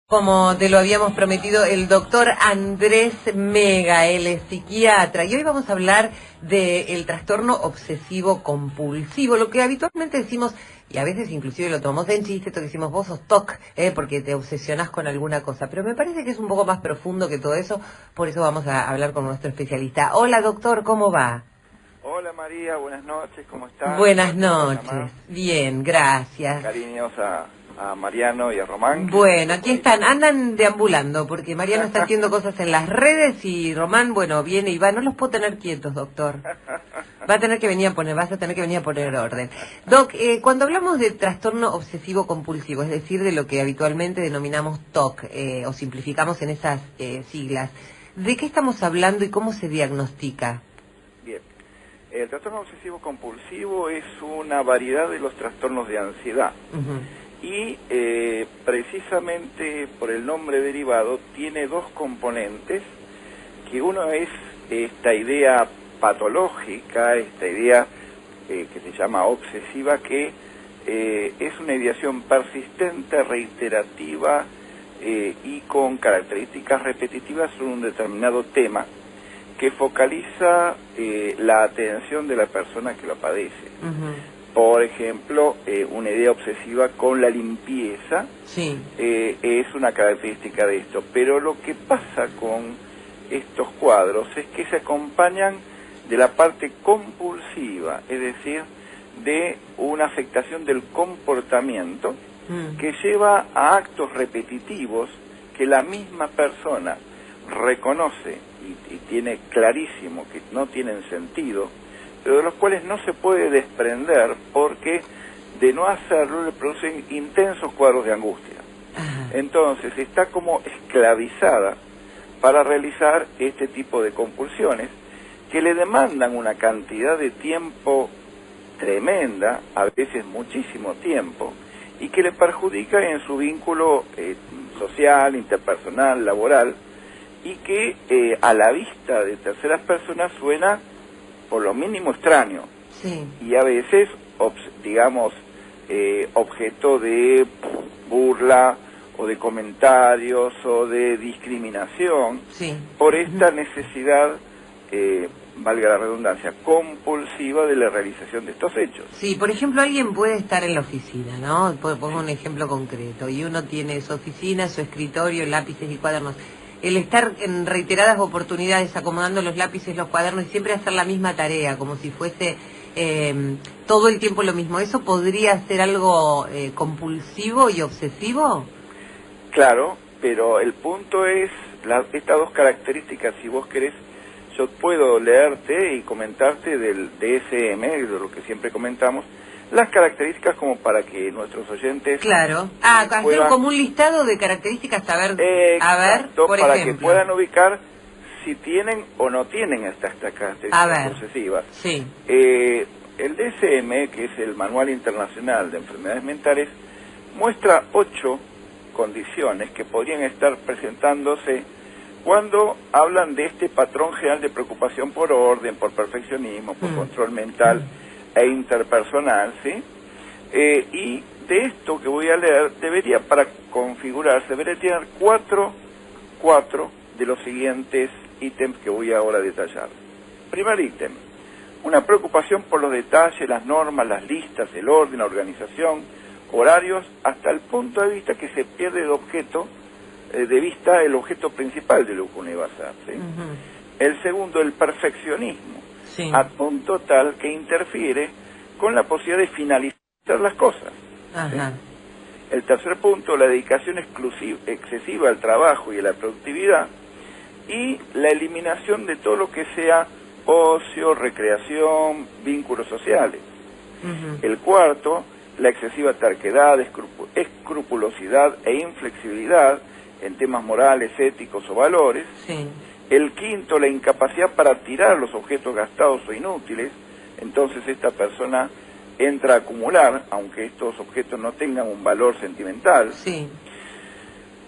Como te lo habíamos prometido, el doctor Andrés Mega, él es psiquiatra, y hoy vamos a hablar del trastorno obsesivo compulsivo, lo que habitualmente decimos, y a veces inclusive lo tomamos en chiste, esto que decimos vos sos TOC, porque te obsesionás con alguna cosa, pero me parece que es un poco más profundo que todo eso, por eso vamos a hablar con nuestro especialista. Hola doctor, ¿cómo va? Hola María, buenas noches, ¿cómo estás? Buenas Gracias por llamar. noches, bien, gracias. Cariños a Mariano y a Román, que Bueno, siempre por aquí ahí están, también. andan deambulando, porque Mariano está haciendo cosas en las redes y Román, bueno, viene y va. No los puedo tener quietos, doctor. Va a tener que venir a poner, vas a tener que venir a poner orden. Doc, cuando hablamos de trastorno obsesivo compulsivo, es decir, de lo que habitualmente denominamos TOC, o simplificamos en esas siglas, ¿de qué estamos hablando y cómo se diagnostica? Bien, el trastorno obsesivo compulsivo es una variedad de los trastornos de ansiedad. Y precisamente por el nombre derivado tiene dos componentes, que uno es esta idea patológica, esta idea que se llama obsesiva, que es una ideación persistente, reiterativa y con características repetitivas sobre un determinado tema que focaliza la atención de la persona que lo padece. Por ejemplo, una idea obsesiva con la limpieza es una característica de esto. Pero lo que pasa con estos cuadros es que se acompañan de la parte compulsiva, es decir, de una afectación del comportamiento que lleva a actos repetitivos que la misma persona reconoce y tiene clarísimo que no tienen sentido, pero de los cuales no se puede desprender porque de no hacerlo le producen intensos cuadros de angustia. Entonces está como esclavizada para realizar este tipo de compulsiones que le demandan una cantidad de tiempo tremenda, a veces muchísimo tiempo, y que le perjudica en su vínculo social, interpersonal, laboral, y que a la vista de terceras personas suena por lo mínimo extraño, y a veces, digamos, objeto de burla o de comentarios o de discriminación por esta necesidad, valga la redundancia, compulsiva de la realización de estos hechos. Sí, por ejemplo, alguien puede estar en la oficina, ¿no? Pongo un ejemplo concreto, y uno tiene su oficina, su escritorio, lápices y cuadernos. El estar en reiteradas oportunidades acomodando los lápices, los cuadernos y siempre hacer la misma tarea, como si fuese todo el tiempo lo mismo, ¿eso podría ser algo compulsivo y obsesivo? Claro, pero el punto es, estas dos características, si vos querés, yo puedo leerte y comentarte del DSM, de lo que siempre comentamos, las características como para que nuestros oyentes... Claro, hacer como un listado de características, a ver, por para ejemplo, que puedan ubicar si tienen o no tienen estas características obsesivas. El DSM, que es el Manual Internacional de Enfermedades Mentales, muestra 8 condiciones que podrían estar presentándose cuando hablan de este patrón general de preocupación por orden, por perfeccionismo, por control mental e interpersonal, ¿sí? Y de esto que voy a leer, debería, para configurarse, debería tener cuatro de los siguientes ítems que voy ahora a detallar. Primer ítem, una preocupación por los detalles, las normas, las listas, el orden, la organización, horarios, hasta el punto de vista que se pierde de vista el objeto principal de lo que uno iba a hacer, ¿sí? El segundo, el perfeccionismo, a punto tal que interfiere con la posibilidad de finalizar las cosas. ¿Sí? El tercer punto, la dedicación excesiva al trabajo y a la productividad, y la eliminación de todo lo que sea ocio, recreación, vínculos sociales. El cuarto, la excesiva terquedad, escrupulosidad e inflexibilidad en temas morales, éticos o valores. El quinto, la incapacidad para tirar los objetos gastados o inútiles. Entonces esta persona entra a acumular, aunque estos objetos no tengan un valor sentimental.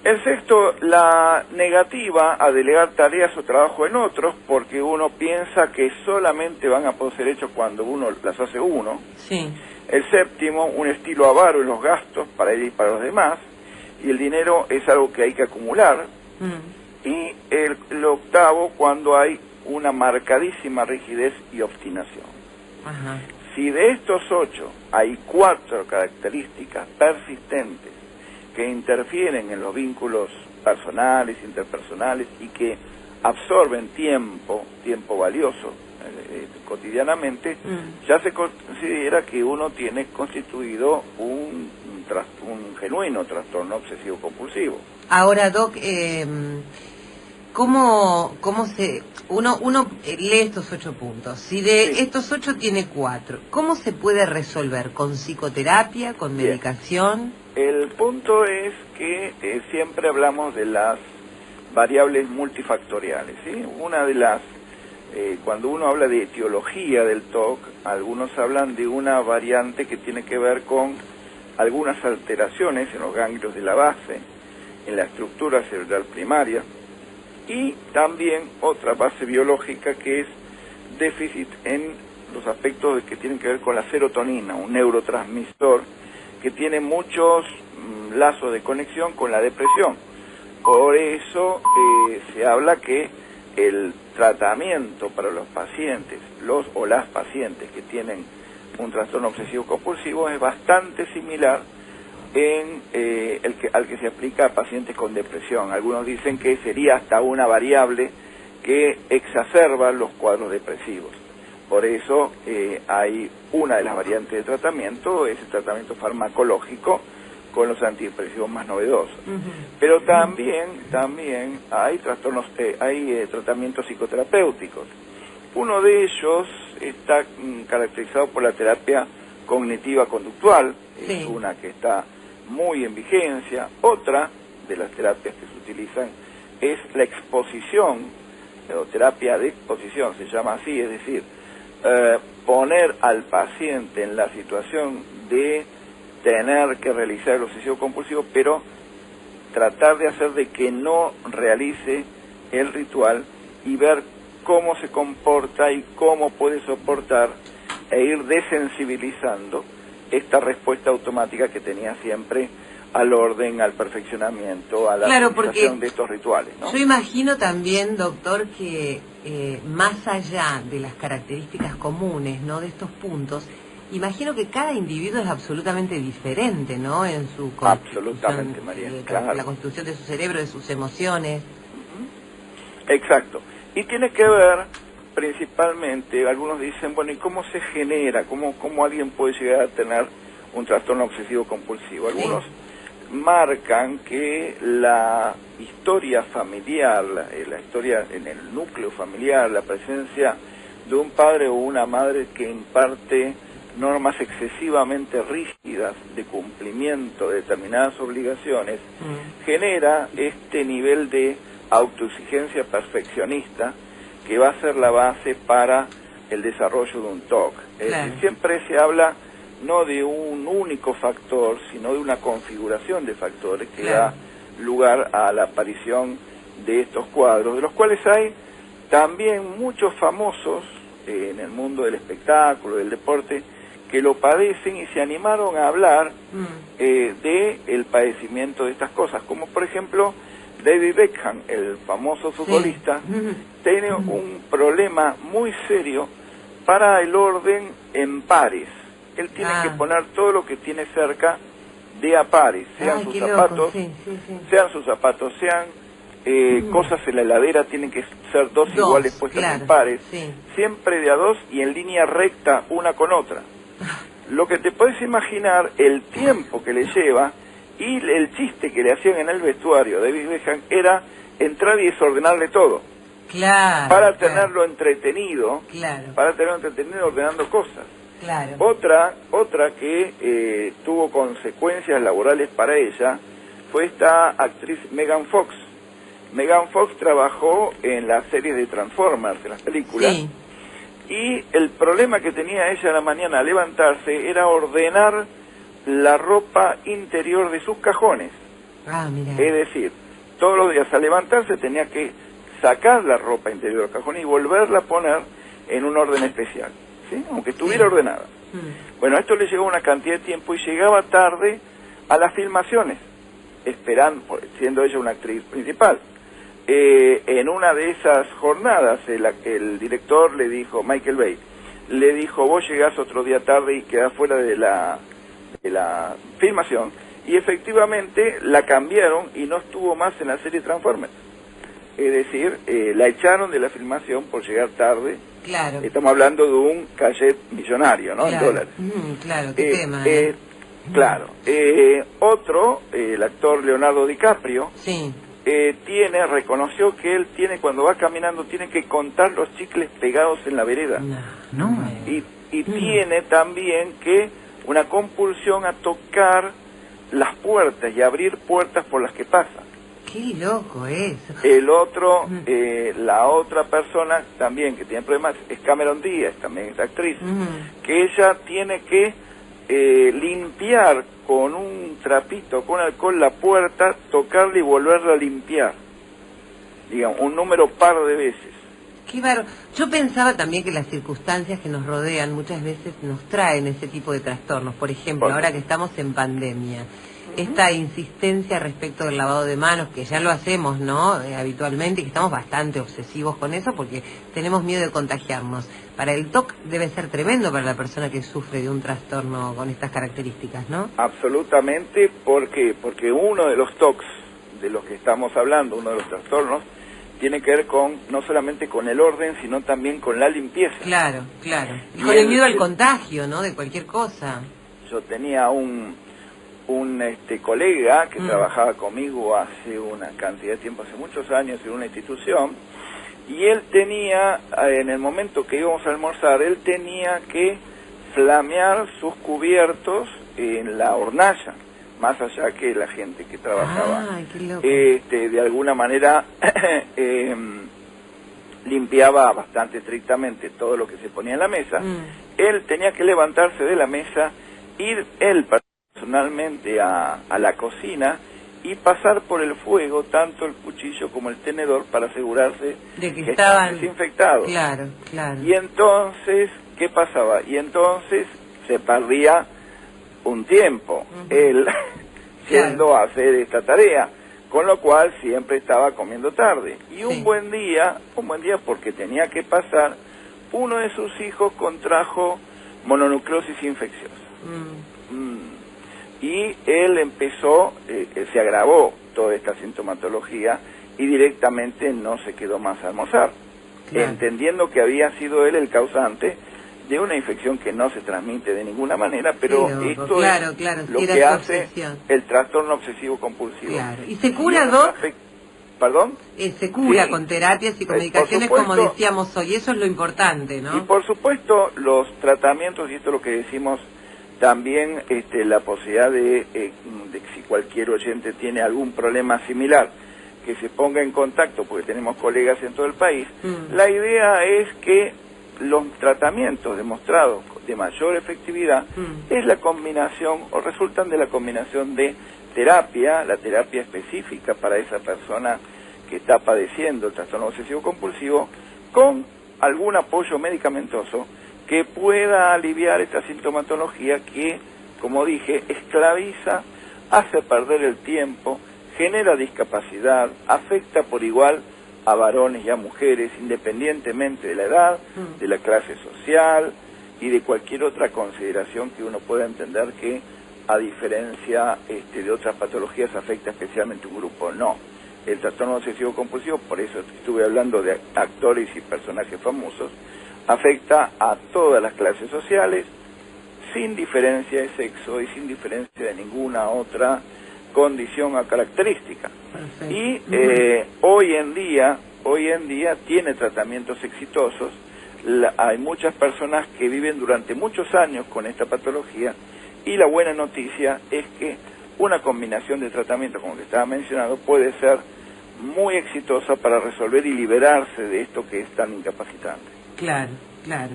El sexto, la negativa a delegar tareas o trabajo en otros, porque uno piensa que solamente van a poder ser hechos cuando uno las hace uno. El séptimo, un estilo avaro en los gastos para él y para los demás. y el dinero es algo que hay que acumular. Y el octavo, cuando hay una marcadísima rigidez y obstinación. Ajá. Si de estos 8 hay 4 características persistentes que interfieren en los vínculos personales, interpersonales y que absorben tiempo valioso cotidianamente, ya se considera que uno tiene constituido un genuino trastorno obsesivo compulsivo. Ahora, Doc, ¿cómo uno lee estos 8 puntos? Si de estos 8 tiene 4, ¿cómo se puede resolver? ¿Con psicoterapia, con medicación? El punto es que siempre hablamos de las variables multifactoriales, ¿sí? Una de las, cuando uno habla de etiología del TOC, algunos hablan de una variante que tiene que ver con algunas alteraciones en los ganglios de la base, en la estructura cerebral primaria, y también otra base biológica que es déficit en los aspectos que tienen que ver con la serotonina, un neurotransmisor que tiene muchos lazos de conexión con la depresión. Por eso se habla que el tratamiento para los pacientes, o las pacientes que tienen un trastorno obsesivo compulsivo es bastante similar al que se aplica a pacientes con depresión. Algunos dicen que sería hasta una variable que exacerba los cuadros depresivos. Por eso hay una de las variantes de tratamiento, es el tratamiento farmacológico con los antidepresivos más novedosos. Pero también hay trastornos, hay tratamientos psicoterapéuticos. Uno de ellos está caracterizado por la terapia cognitiva conductual, es una que está muy en vigencia. Otra de las terapias que se utilizan es la exposición, o terapia de exposición, se llama así, es decir, poner al paciente en la situación de tener que realizar el obsesivo compulsivo, pero tratar de hacer de que no realice el ritual y ver cómo se comporta y cómo puede soportar e ir desensibilizando esta respuesta automática que tenía siempre al orden, al perfeccionamiento, a la realización de estos rituales, ¿no? Yo imagino también, doctor, que más allá de las características comunes, ¿no?, de estos puntos, imagino que cada individuo es absolutamente diferente, ¿no?, en su absolutamente, María, claro. La constitución de su cerebro, de sus emociones. Exacto. Y tiene que ver principalmente, algunos dicen, bueno, ¿y cómo se genera? ¿Cómo alguien puede llegar a tener un trastorno obsesivo compulsivo? Algunos marcan que la historia familiar, la historia en el núcleo familiar, la presencia de un padre o una madre que imparte normas excesivamente rígidas de cumplimiento de determinadas obligaciones, genera este nivel de autoexigencia perfeccionista que va a ser la base para el desarrollo de un TOC. Es decir, siempre se habla no de un único factor, sino de una configuración de factores que da lugar a la aparición de estos cuadros, de los cuales hay también muchos famosos en el mundo del espectáculo, del deporte, que lo padecen y se animaron a hablar de el padecimiento de estas cosas, como por ejemplo David Beckham, el famoso futbolista, tiene un problema muy serio para el orden en pares. Él tiene que poner todo lo que tiene cerca de a pares, sean sus zapatos, sean cosas en la heladera, tienen que ser dos iguales puestas en pares, siempre de a dos y en línea recta una con otra. Lo que te puedes imaginar, el tiempo que le lleva y el chiste que le hacían en el vestuario de David Beckham era entrar y desordenarle todo. Para tenerlo entretenido, ordenando cosas. Otra que tuvo consecuencias laborales para ella fue esta actriz Megan Fox. Megan Fox trabajó en las series de Transformers, en las películas, y el problema que tenía ella a la mañana al levantarse era ordenar la ropa interior de sus cajones. Es decir, todos los días al levantarse tenía que sacar la ropa interior del cajón y volverla a poner en un orden especial, ¿sí?, aunque estuviera ordenada. Bueno, esto le llevó una cantidad de tiempo y llegaba tarde a las filmaciones. esperando, siendo ella una actriz principal. En una de esas jornadas, el director le dijo, Michael Bay, le dijo, vos llegás otro día tarde y quedás fuera de la filmación, y efectivamente la cambiaron y no estuvo más en la serie Transformers. Es decir, la echaron de la filmación por llegar tarde. Claro. Estamos hablando de un cachet millonario, ¿no? Claro. En dólares. Claro, qué tema. Claro. Otro, el actor Leonardo DiCaprio, Sí. Reconoció que él cuando va caminando, tiene que contar los chicles pegados en la vereda. No. Y tiene también que una compulsión a tocar las puertas y abrir puertas por las que pasa. Qué loco eso. El otro, la otra persona también que tiene problemas es Cameron Díaz, también es actriz, que ella tiene que limpiar con un trapito, con alcohol la puerta, tocarla y volverla a limpiar, digamos, un número par de veces. Qué bárbaro. Yo pensaba también que las circunstancias que nos rodean muchas veces nos traen ese tipo de trastornos. Por ejemplo, ahora que estamos en pandemia, esta insistencia respecto del lavado de manos, que ya lo hacemos, ¿no? Habitualmente, y que estamos bastante obsesivos con eso porque tenemos miedo de contagiarnos. Para el TOC debe ser tremendo para la persona que sufre de un trastorno con estas características, ¿no? Absolutamente, ¿por qué? Porque uno de los TOCs de los que estamos hablando, uno de los trastornos, tiene que ver con no solamente con el orden, sino también con la limpieza. Claro, claro. Y con el miedo al contagio, ¿no? De cualquier cosa. Yo tenía un colega que trabajaba conmigo hace una cantidad de tiempo, hace muchos años en una institución, y él tenía, en el momento que íbamos a almorzar, él tenía que flamear sus cubiertos en la hornalla, más allá que la gente que trabajaba. Ay, qué loco. De alguna manera limpiaba bastante estrictamente todo lo que se ponía en la mesa. Él tenía que levantarse de la mesa, ir él personalmente a la cocina y pasar por el fuego tanto el cuchillo como el tenedor para asegurarse de que estaban desinfectados. Claro, claro. Y entonces, ¿qué pasaba? Y entonces se perdía un tiempo él yendo a hacer esta tarea, con lo cual siempre estaba comiendo tarde. Y un buen día porque tenía que pasar, uno de sus hijos contrajo mononucleosis infecciosa. Y él empezó, se agravó toda esta sintomatología y directamente no se quedó más a almorzar, entendiendo que había sido él el causante de una infección que no se transmite de ninguna manera, pero esto es lo que hace el trastorno obsesivo compulsivo. Claro. ¿Y se cura, Doc? ¿Perdón? Se cura con terapias y con medicaciones, como decíamos hoy, eso es lo importante, ¿no? Y por supuesto los tratamientos, y esto es lo que decimos también, la posibilidad de si cualquier oyente tiene algún problema similar, que se ponga en contacto, porque tenemos colegas en todo el país. La idea es que los tratamientos demostrados de mayor efectividad es la combinación, o resultan de la combinación de terapia, la terapia específica para esa persona que está padeciendo el trastorno obsesivo compulsivo, con algún apoyo medicamentoso que pueda aliviar esta sintomatología que, como dije, esclaviza, hace perder el tiempo, genera discapacidad, afecta por igual a varones y a mujeres, independientemente de la edad, de la clase social y de cualquier otra consideración que uno pueda entender que, a diferencia de otras patologías, afecta especialmente un grupo. No, el trastorno obsesivo compulsivo, por eso estuve hablando de actores y personajes famosos, afecta a todas las clases sociales, sin diferencia de sexo y sin diferencia de ninguna otra condición o característica. Perfecto. Y hoy en día tiene tratamientos exitosos. Hay muchas personas que viven durante muchos años con esta patología, y la buena noticia es que una combinación de tratamientos, como que estaba mencionado, puede ser muy exitosa para resolver y liberarse de esto que es tan incapacitante. Claro, claro.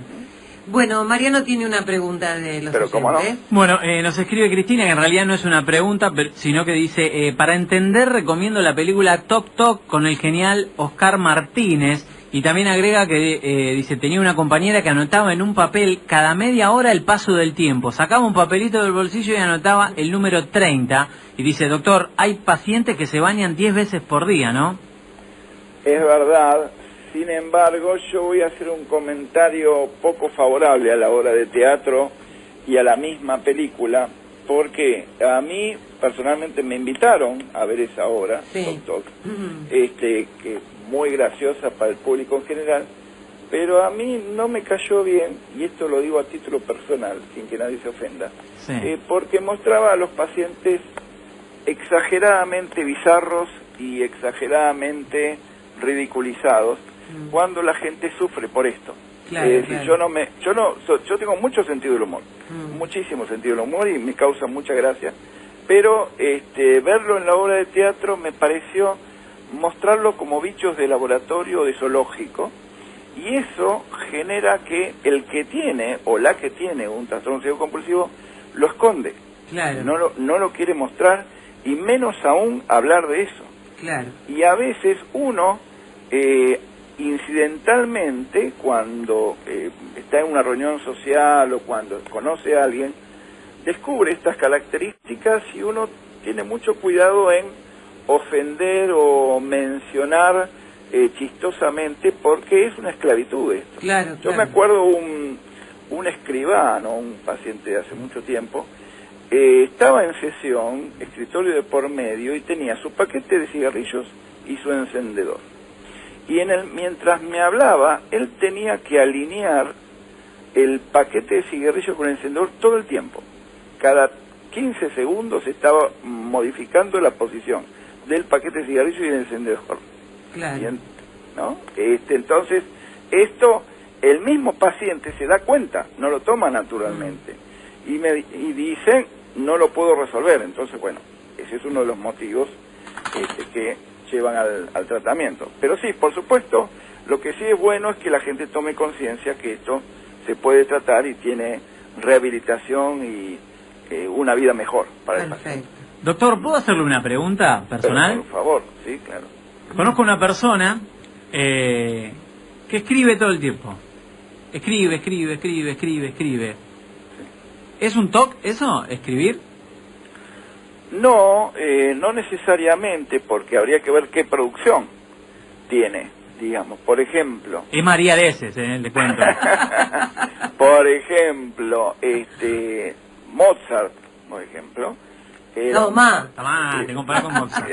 Bueno, Mariano tiene una pregunta de los oyentes. ¿Cómo no? Bueno, nos escribe Cristina, que en realidad no es una pregunta, sino que dice, para entender recomiendo la película Top Talk con el genial Oscar Martínez, Y también agrega que, dice, tenía una compañera que anotaba en un papel cada media hora el paso del tiempo. Sacaba un papelito del bolsillo y anotaba el número 30. Y dice, doctor, hay pacientes que se bañan 10 veces por día, ¿no? Es verdad. Sin embargo, yo voy a hacer un comentario poco favorable a la obra de teatro y a la misma película, porque a mí personalmente me invitaron a ver esa obra, Sí. Tok Tok, que muy graciosa para el público en general, pero a mí no me cayó bien, y esto lo digo a título personal, sin que nadie se ofenda, Sí. porque mostraba a los pacientes exageradamente bizarros y exageradamente ridiculizados cuando la gente sufre por esto. Claro, Es decir, claro. yo tengo mucho sentido del humor, muchísimo sentido del humor, y me causa mucha gracia, pero verlo en la obra de teatro me pareció mostrarlo como bichos de laboratorio o de zoológico, y eso genera que el que tiene o la que tiene un trastorno obsesivo compulsivo lo esconde, Claro, no lo quiere mostrar, y menos aún hablar de eso. claro. Y a veces uno, incidentalmente, cuando está en una reunión social o cuando conoce a alguien, descubre estas características, y uno tiene mucho cuidado en ofender o mencionar chistosamente, porque es una esclavitud esto. Claro, Yo me claro. acuerdo un escribano, un paciente de hace mucho tiempo, estaba en sesión, escritorio de por medio, y tenía su paquete de cigarrillos y su encendedor. Y mientras me hablaba, él tenía que alinear el paquete de cigarrillos con el encendedor todo el tiempo. Cada 15 segundos estaba modificando la posición del paquete de cigarrillos y el encendedor. Claro. Bien, ¿no? Entonces, esto, el mismo paciente se da cuenta, no lo toma naturalmente. Y dice, no lo puedo resolver. Entonces, bueno, ese es uno de los motivos que llevan al tratamiento. Pero sí, por supuesto, lo que sí es bueno es que la gente tome conciencia que esto se puede tratar y tiene rehabilitación y una vida mejor para el paciente. Perfecto. Doctor, ¿puedo hacerle una pregunta personal? Pero, por favor, sí, claro. Conozco una persona que escribe todo el tiempo. Escribe. ¿Es un TOC eso, escribir? No, no necesariamente, porque habría que ver qué producción tiene, digamos. Por ejemplo, Es María Deses, le cuento. por ejemplo, Mozart, por ejemplo. No, más. Está mal, te comparé con Mozart.